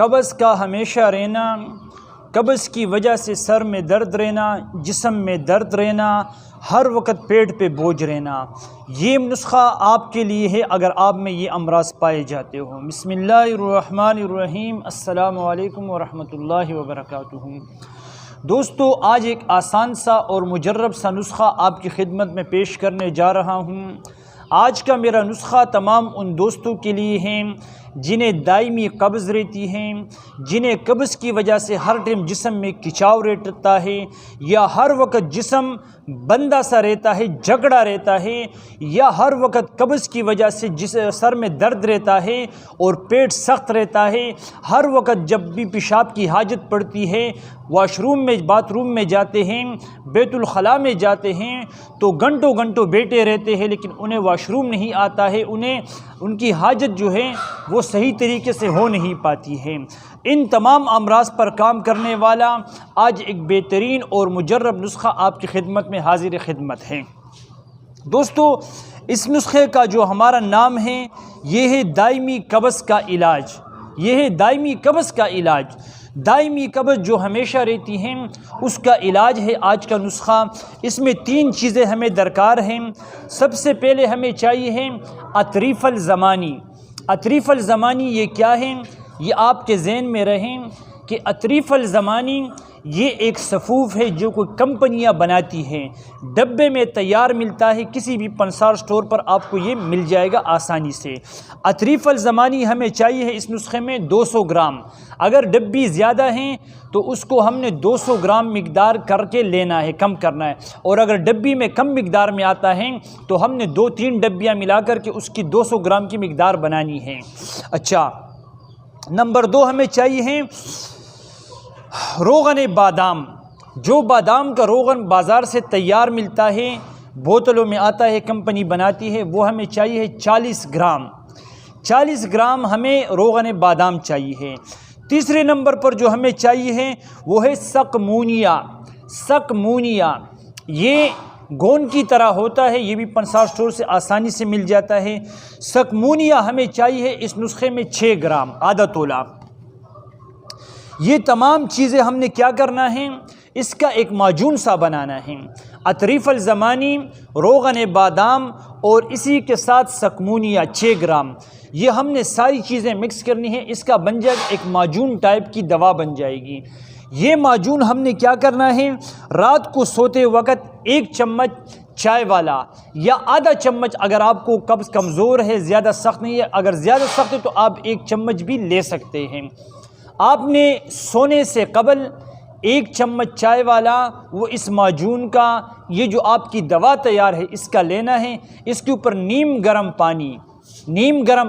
قبض کا ہمیشہ رہنا، قبض کی وجہ سے سر میں درد رہنا، جسم میں درد رہنا، ہر وقت پیٹ پہ بوجھ رہنا، یہ نسخہ آپ کے لیے ہے اگر آپ میں یہ امراض پائے جاتے ہوں۔ بسم اللہ الرحمن الرحیم۔ السلام علیکم ورحمۃ اللہ وبرکاتہ۔ دوستو، آج ایک آسان سا اور مجرب سا نسخہ آپ کی خدمت میں پیش کرنے جا رہا ہوں۔ آج کا میرا نسخہ تمام ان دوستوں کے لیے ہیں جنہیں دائمی قبض رہتی ہے، جنہیں قبض کی وجہ سے ہر ٹائم جسم میں کھچاؤ رہتا ہے، یا ہر وقت جسم بندہ سا رہتا ہے، جھگڑا رہتا ہے، یا ہر وقت قبض کی وجہ سے سر میں درد رہتا ہے اور پیٹ سخت رہتا ہے۔ ہر وقت جب بھی پیشاب کی حاجت پڑتی ہے، واش روم میں، باتھ روم میں جاتے ہیں، بیت الخلاء میں جاتے ہیں تو گھنٹوں گھنٹوں بیٹھے رہتے ہیں، لیکن انہیں واش روم نہیں آتا ہے، ان کی حاجت جو ہے وہ صحیح طریقے سے ہو نہیں پاتی ہے۔ ان تمام امراض پر کام کرنے والا آج ایک بہترین اور مجرب نسخہ آپ کی خدمت میں حاضر خدمت ہے۔ دوستو، اس نسخے کا جو ہمارا نام ہے یہ ہے دائمی قبض کا علاج۔ یہ ہے دائمی قبض کا علاج۔ دائمی قبض جو ہمیشہ رہتی ہیں اس کا علاج ہے آج کا نسخہ۔ اس میں 3 چیزیں ہمیں درکار ہیں۔ سب سے پہلے ہمیں چاہیے ہے اطریف الزمانی۔ اطریف الزمانی یہ کیا ہے؟ یہ آپ کے ذہن میں رہیں کہ اطریف الزمانی یہ ایک سفوف ہے جو کوئی کمپنیاں بناتی ہیں، ڈبے میں تیار ملتا ہے، کسی بھی پنسار سٹور پر آپ کو یہ مل جائے گا آسانی سے۔ اطریف الزمانی ہمیں چاہیے ہے اس نسخے میں 200 گرام۔ اگر ڈبی زیادہ ہیں تو اس کو ہم نے 200 گرام مقدار کر کے لینا ہے، کم کرنا ہے، اور اگر ڈبی میں کم مقدار میں آتا ہے تو ہم نے 2-3 ڈبیاں ملا کر کے اس کی 200 گرام کی مقدار بنانی ہے۔ اچھا، نمبر 2 ہمیں چاہیے ہے روغن بادام۔ جو بادام کا روغن بازار سے تیار ملتا ہے، بوتلوں میں آتا ہے، کمپنی بناتی ہے، وہ ہمیں چاہیے ہے 40 گرام۔ 40 گرام ہمیں روغن بادام چاہیے ہے۔ تیسرے نمبر پر جو ہمیں چاہیے ہے وہ ہے سکمونیا۔ سکمونیا یہ گون کی طرح ہوتا ہے، یہ بھی پنسار سٹور سے آسانی سے مل جاتا ہے۔ سکمونیا ہمیں چاہیے ہے اس نسخے میں 6 گرام، آدھا تولہ۔ یہ تمام چیزیں ہم نے کیا کرنا ہے؟ اس کا ایک معجون سا بنانا ہے۔ اطریف الزمانی، روغن بادام اور اسی کے ساتھ سکمونیا 6 گرام، یہ ہم نے ساری چیزیں مکس کرنی ہے۔ اس کا بن جائے گا ایک معجون ٹائپ کی دوا بن جائے گی۔ یہ معجون ہم نے کیا کرنا ہے؟ رات کو سوتے وقت 1 چمچ چائے والا یا آدھا چمچ، اگر آپ کو قبض کمزور ہے، زیادہ سخت نہیں ہے، اگر زیادہ سخت ہے تو آپ 1 چمچ بھی لے سکتے ہیں۔ آپ نے سونے سے قبل 1 چمچ چائے والا وہ اس معجون کا، یہ جو آپ کی دوا تیار ہے اس کا لینا ہے۔ اس کے اوپر نیم گرم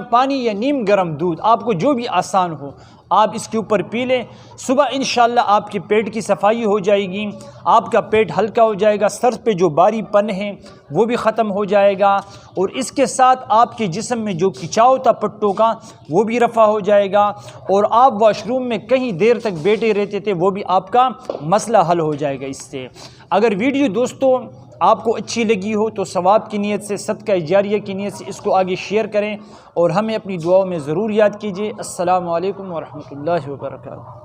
پانی یا نیم گرم دودھ، آپ کو جو بھی آسان ہو آپ اس کے اوپر پی لیں۔ صبح انشاءاللہ آپ کے پیٹ کی صفائی ہو جائے گی، آپ کا پیٹ ہلکا ہو جائے گا، سر پہ جو باری پن ہے وہ بھی ختم ہو جائے گا، اور اس کے ساتھ آپ کے جسم میں جو کھچاؤ تھا پٹوں کا وہ بھی رفع ہو جائے گا، اور آپ واش روم میں کہیں دیر تک بیٹھے رہتے تھے وہ بھی آپ کا مسئلہ حل ہو جائے گا اس سے۔ اگر ویڈیو دوستوں آپ کو اچھی لگی ہو تو ثواب کی نیت سے، صدقہ جاریہ کی نیت سے اس کو آگے شیئر کریں اور ہمیں اپنی دعاؤں میں ضرور یاد کیجیے۔ السلام علیکم ورحمۃ اللہ وبرکاتہ۔